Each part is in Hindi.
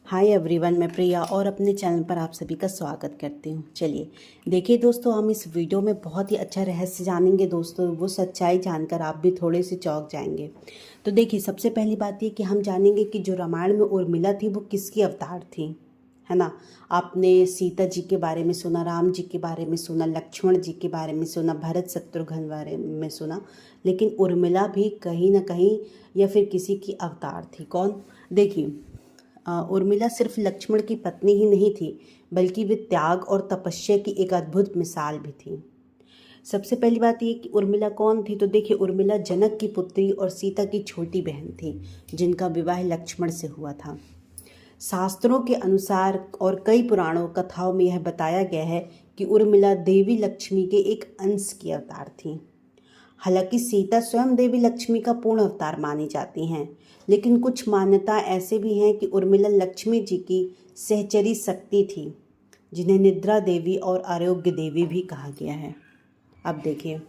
हाय एवरीवन, मैं प्रिया और अपने चैनल पर आप सभी का स्वागत करती हूँ। चलिए देखिए दोस्तों, हम इस वीडियो में बहुत ही अच्छा रहस्य जानेंगे दोस्तों। वो सच्चाई जानकर आप भी थोड़े से चौंक जाएंगे। तो देखिए, सबसे पहली बात ये कि हम जानेंगे कि जो रामायण में उर्मिला थी वो किसकी अवतार थी, है ना। आपने सीता जी के बारे में सुना, राम जी के बारे में सुना, लक्ष्मण जी के बारे में सुना, भरत शत्रुघ्न बारे में सुना, लेकिन उर्मिला भी कहीं ना कहीं या फिर किसी की अवतार थी। कौन? देखिए, उर्मिला सिर्फ लक्ष्मण की पत्नी ही नहीं थी, बल्कि वे त्याग और तपस्या की एक अद्भुत मिसाल भी थी। सबसे पहली बात ये कि उर्मिला कौन थी। तो देखिए, उर्मिला जनक की पुत्री और सीता की छोटी बहन थी, जिनका विवाह लक्ष्मण से हुआ था। शास्त्रों के अनुसार और कई पुराणों कथाओं में यह बताया गया है कि उर्मिला देवी लक्ष्मी के एक अंश की अवतार थी। हालांकि सीता स्वयं देवी लक्ष्मी का पूर्ण अवतार मानी जाती हैं, लेकिन कुछ मान्यता ऐसे भी हैं कि उर्मिला लक्ष्मी जी की सहचरी शक्ति थी, जिन्हें निद्रा देवी और आरोग्य देवी भी कहा गया है। अब देखिए,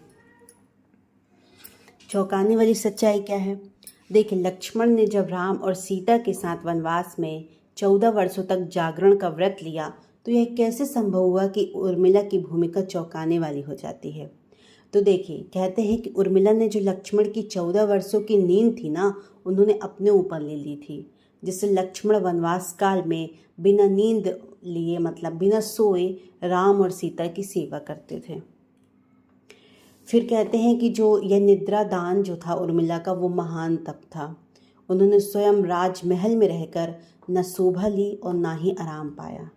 चौंकाने वाली सच्चाई क्या है। देखिए, लक्ष्मण ने जब राम और सीता के साथ वनवास में 14 वर्षों तक जागरण का व्रत लिया, तो यह कैसे संभव हुआ कि उर्मिला की भूमिका चौंकाने वाली हो जाती है। तो देखिए, कहते हैं कि उर्मिला ने जो लक्ष्मण की 14 वर्षों की नींद थी ना, उन्होंने अपने ऊपर ले ली थी, जिससे लक्ष्मण वनवास काल में बिना नींद लिए, मतलब बिना सोए, राम और सीता की सेवा करते थे। फिर कहते हैं कि जो यह निद्रा दान जो था उर्मिला का, वो महान तप था। उन्होंने स्वयं राजमहल में रहकर न शोभा ली और ना ही आराम पाया,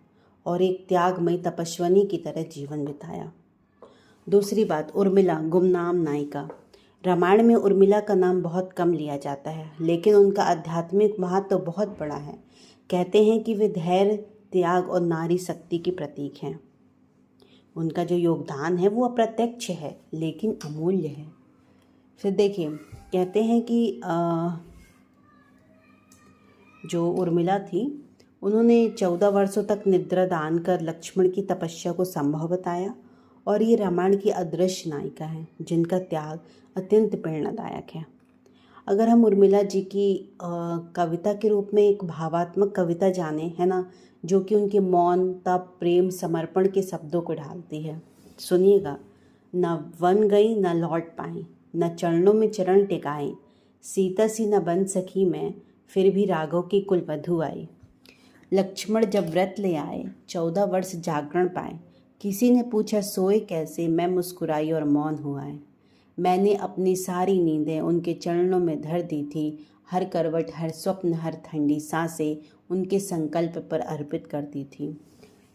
और एक त्यागमयी तपस्विनी की तरह जीवन बिताया। दूसरी बात, उर्मिला गुमनाम नायिका। रामायण में उर्मिला का नाम बहुत कम लिया जाता है, लेकिन उनका आध्यात्मिक महत्व तो बहुत बड़ा है। कहते हैं कि वे धैर्य, त्याग और नारी शक्ति की प्रतीक हैं। उनका जो योगदान है वो अप्रत्यक्ष है, लेकिन अमूल्य है। फिर देखिए, कहते हैं कि जो उर्मिला थी, उन्होंने 14 वर्षों तक निद्रा दान कर लक्ष्मण की तपस्या को संभव बताया, और ये रामायण की अदृश्य नायिका है, जिनका त्याग अत्यंत प्रेरणादायक है। अगर हम उर्मिला जी की कविता के रूप में एक भावात्मक कविता जाने, है ना, जो कि उनके मौन, तप, प्रेम, समर्पण के शब्दों को ढालती है। सुनिएगा। न वन गई न लौट पाई, न चरणों में चरण टिकाए, सीता सी न बन सकी मैं, फिर भी राघव की कुलवधू आई। लक्ष्मण जब व्रत ले आए, 14 वर्ष जागरण पाए, किसी ने पूछा सोए कैसे, मैं मुस्कुराई और मौन हुआ है। मैंने अपनी सारी नींदें उनके चरणों में धर दी थी, हर करवट, हर स्वप्न, हर ठंडी सांसें उनके संकल्प पर अर्पित कर दी थी।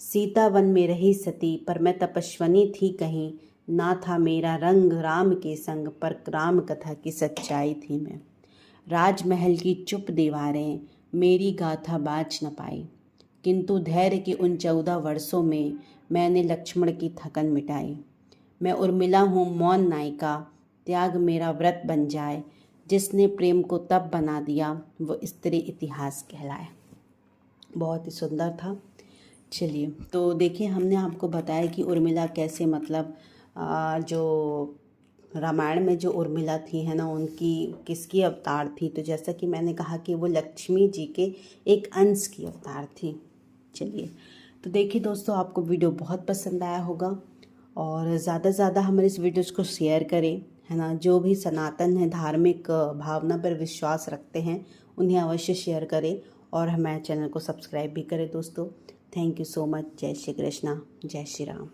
सीता वन में रही सती, पर मैं तपस्विनी थी कहीं, ना था मेरा रंग राम के संग, पर राम कथा की सच्चाई थी मैं। राजमहल की चुप दीवारें मेरी गाथा बाज न पाई, किंतु धैर्य के उन 14 वर्षों में मैंने लक्ष्मण की थकन मिटाई। मैं उर्मिला हूँ मौन नायिका, त्याग मेरा व्रत बन जाए, जिसने प्रेम को तब बना दिया, वो स्त्री इतिहास कहलाए। बहुत ही सुंदर था। चलिए, तो देखिए, हमने आपको बताया कि उर्मिला कैसे, मतलब जो रामायण में जो उर्मिला थी, है ना, उनकी किसकी अवतार थी। तो जैसा कि मैंने कहा कि वो लक्ष्मी जी के एक अंश की अवतार थी। चलिए, तो देखिए दोस्तों, आपको वीडियो बहुत पसंद आया होगा, और ज़्यादा से ज़्यादा हमारे इस वीडियोज़ को शेयर करें, है ना। जो भी सनातन है, धार्मिक भावना पर विश्वास रखते हैं, उन्हें अवश्य शेयर करें, और हमारे चैनल को सब्सक्राइब भी करें दोस्तों। Thank you so much. जय श्री कृष्णा, जय श्री राम।